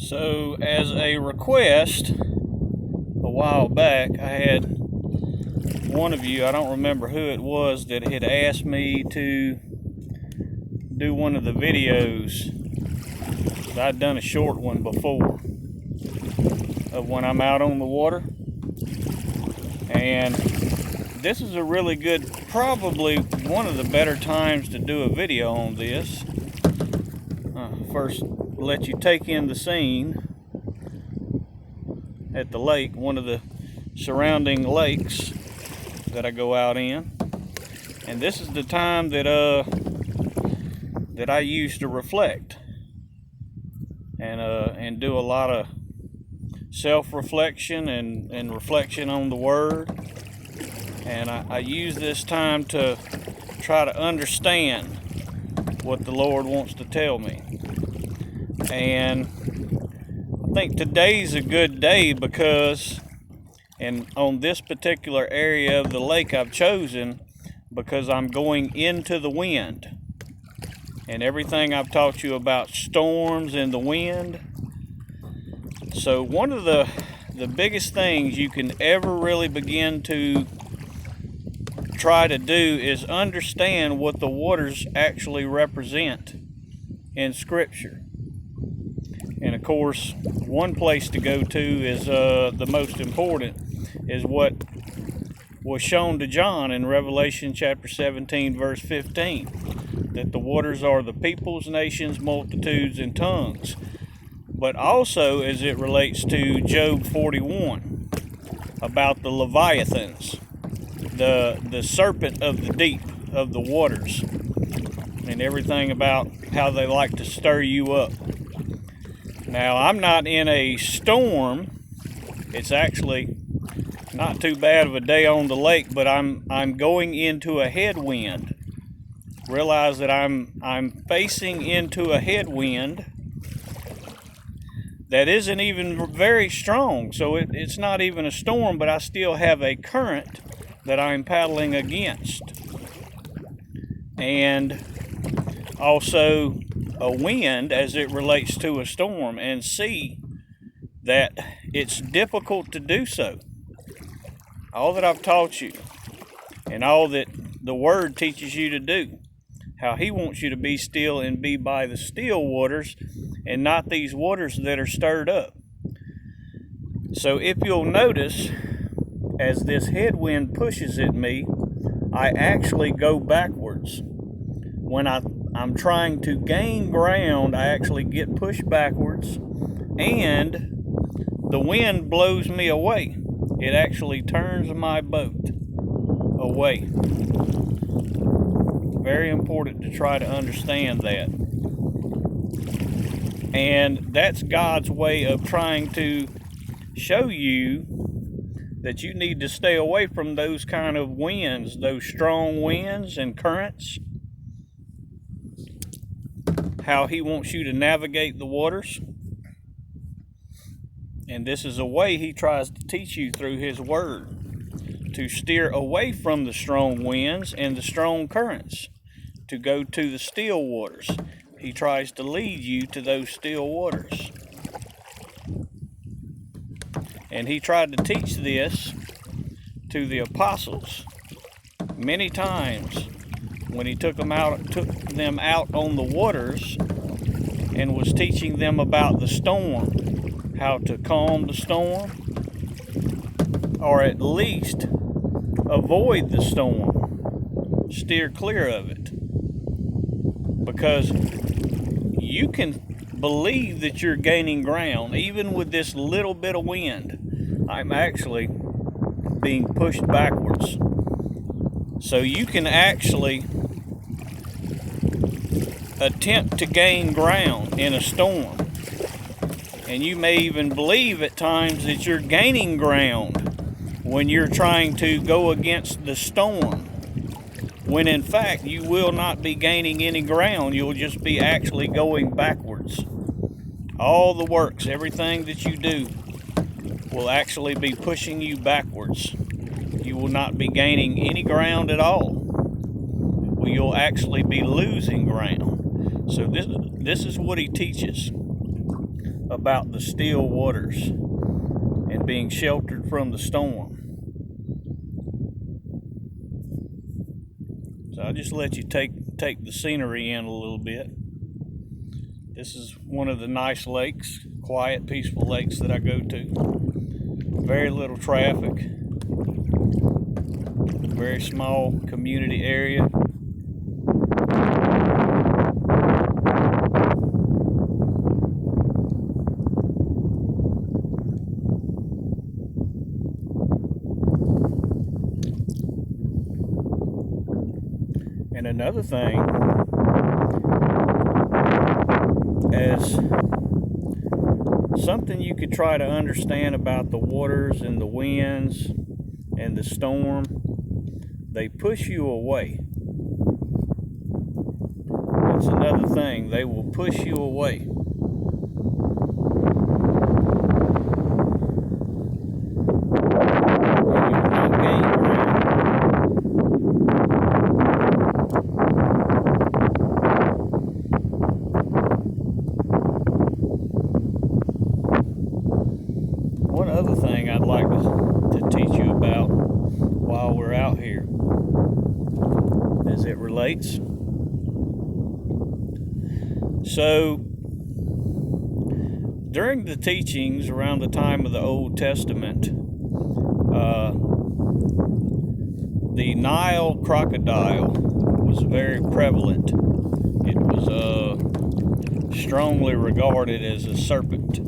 So, as a request, a while back, I had one of you, I don't remember who it was, that had asked me to do one of the videos. I'd done a short one before of when I'm out on the water. And this is a really good, probably one of the better times to do a video on this. First, let you take in the scene at the lake, one of the surrounding lakes that I go out in. And this is the time that I use to reflect and do a lot of self-reflection and reflection on the Word. And I use this time to try to understand what the Lord wants to tell me. And I think today's a good day because, and on this particular area of the lake I've chosen, because I'm going into the wind. And everything I've taught you about storms and the wind. So one of the biggest things you can ever really begin to try to do is understand what the waters actually represent in Scripture. And of course, one place to go to is the most important, is what was shown to John in Revelation chapter 17, verse 15, that the waters are the peoples, nations, multitudes, and tongues. But also as it relates to Job 41, about the Leviathans, the serpent of the deep, of the waters, and everything about how they like to stir you up. Now, I'm not in a storm. It's actually not too bad of a day on the lake, but I'm going into a headwind. Realize that I'm facing into a headwind that isn't even very strong. So it's not even a storm, but I still have a current that I'm paddling against. And also a wind as it relates to a storm, and see that it's difficult to do so. All that I've taught you and all that the Word teaches you to do, how He wants you to be still and be by the still waters and not these waters that are stirred up. So if you'll notice, as this headwind pushes at me, I actually go backwards. When I'm trying to gain ground, I actually get pushed backwards, and the wind blows me away. It actually turns my boat away. Very important to try to understand that. And that's God's way of trying to show you that you need to stay away from those kind of winds, those strong winds and currents. How He wants you to navigate the waters. And this is a way He tries to teach you through His Word, to steer away from the strong winds and the strong currents, to go to the still waters. He tries to lead you to those still waters. And He tried to teach this to the apostles many times when He took them out on the waters and was teaching them about the storm, how to calm the storm, or at least avoid the storm, steer clear of it. Because you can believe that you're gaining ground, even with this little bit of wind. I'm actually being pushed backwards. So you can actually attempt to gain ground in a storm. And you may even believe at times that you're gaining ground when you're trying to go against the storm, when in fact you will not be gaining any ground. You'll just be actually going backwards. All the works, everything that you do, will actually be pushing you backwards. You will not be gaining any ground at all. You'll actually be losing ground. So this is what He teaches. about the still waters and being sheltered from the storm. So I'll just let you take the scenery in a little bit. This is one of the nice lakes, quiet, peaceful lakes that I go to. Very little traffic. Very small community area. And another thing, as something you could try to understand about the waters and the winds and the storm, they push you away. That's another thing, they will push you away. One other thing I'd like to teach you about while we're out here, as it relates. So, during the teachings around the time of the Old Testament, the Nile crocodile was very prevalent. It was strongly regarded as a serpent,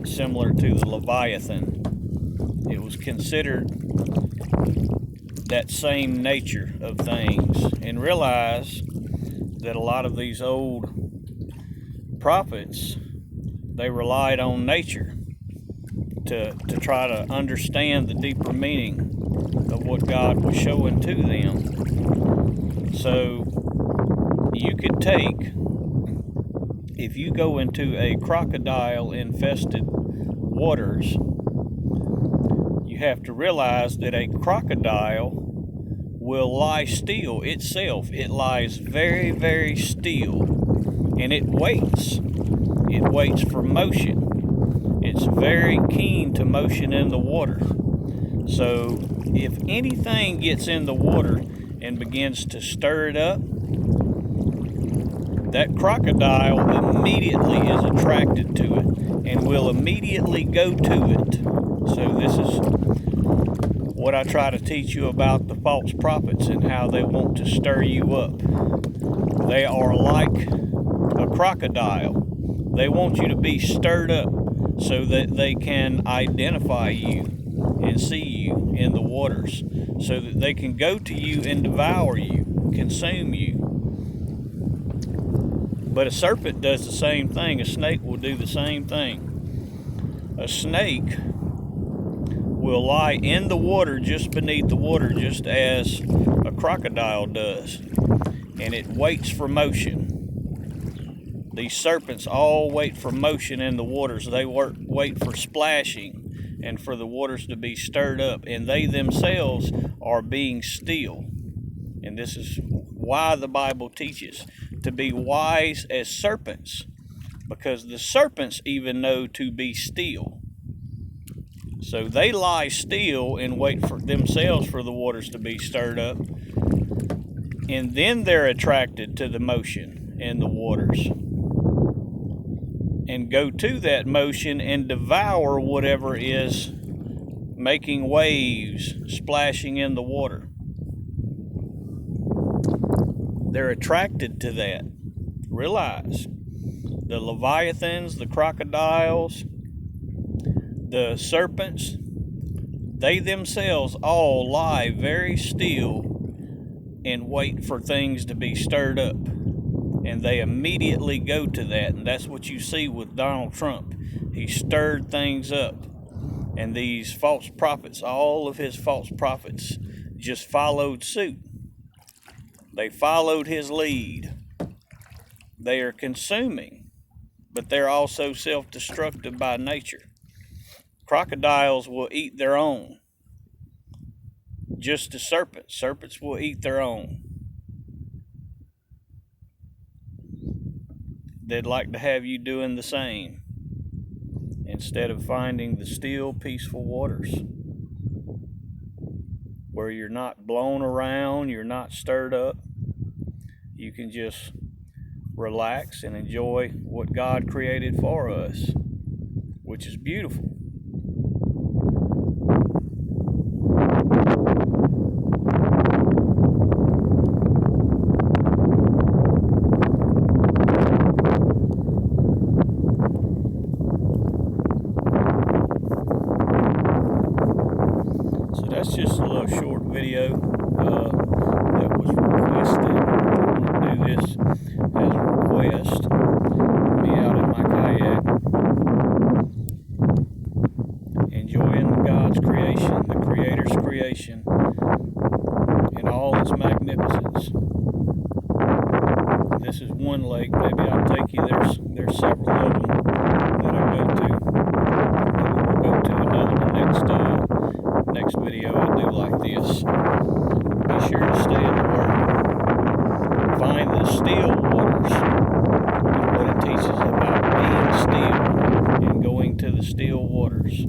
similar to the Leviathan. It was considered that same nature of things, and realize that a lot of these old prophets, they relied on nature to try to understand the deeper meaning of what God was showing to them. So you could take, if you go into a crocodile infested waters, you have to realize that a crocodile will lie still itself. It lies very, very still, and it waits. It waits for motion. It's very keen to motion in the water. So if anything gets in the water and begins to stir it up, that crocodile immediately is attracted to it and will immediately go to it. So this is what I try to teach you about the false prophets and how they want to stir you up. They are like a crocodile. They want you to be stirred up so that they can identify you and see you in the waters, so that they can go to you and devour you, consume you. But a serpent does the same thing. A snake will do the same thing. A snake will lie in the water, just beneath the water, just as a crocodile does. And it waits for motion. These serpents all wait for motion in the waters. They wait for splashing and for the waters to be stirred up. And they themselves are being still. And this is why the Bible teaches to be wise as serpents, because the serpents even know to be still. So they lie still and wait for themselves for the waters to be stirred up, and then they're attracted to the motion in the waters and go to that motion and devour whatever is making waves, splashing in the water. They're attracted to that. Realize the Leviathans, the crocodiles, the serpents, they themselves all lie very still and wait for things to be stirred up. And they immediately go to that. And that's what you see with Donald Trump. He stirred things up. And these false prophets, all of his false prophets, just followed suit. They followed his lead. They are consuming, but they're also self-destructive by nature. Crocodiles will eat their own, just as serpents. Serpents will eat their own. They'd like to have you doing the same. instead of finding the still, peaceful waters where you're not blown around, you're not stirred up. You can just relax and enjoy what God created for us, which is beautiful. So that's just a little short video that was requested. I'm going to do this as a request. Me out in my kayak, enjoying God's creation, the Creator's creation, in all its magnificence. This is one lake. Maybe I'll take you. There's several of them that I go to. Maybe we'll go to another one next video I do like this. Be sure to stay in the Word. Find the still waters and what it teaches about being still and going to the still waters.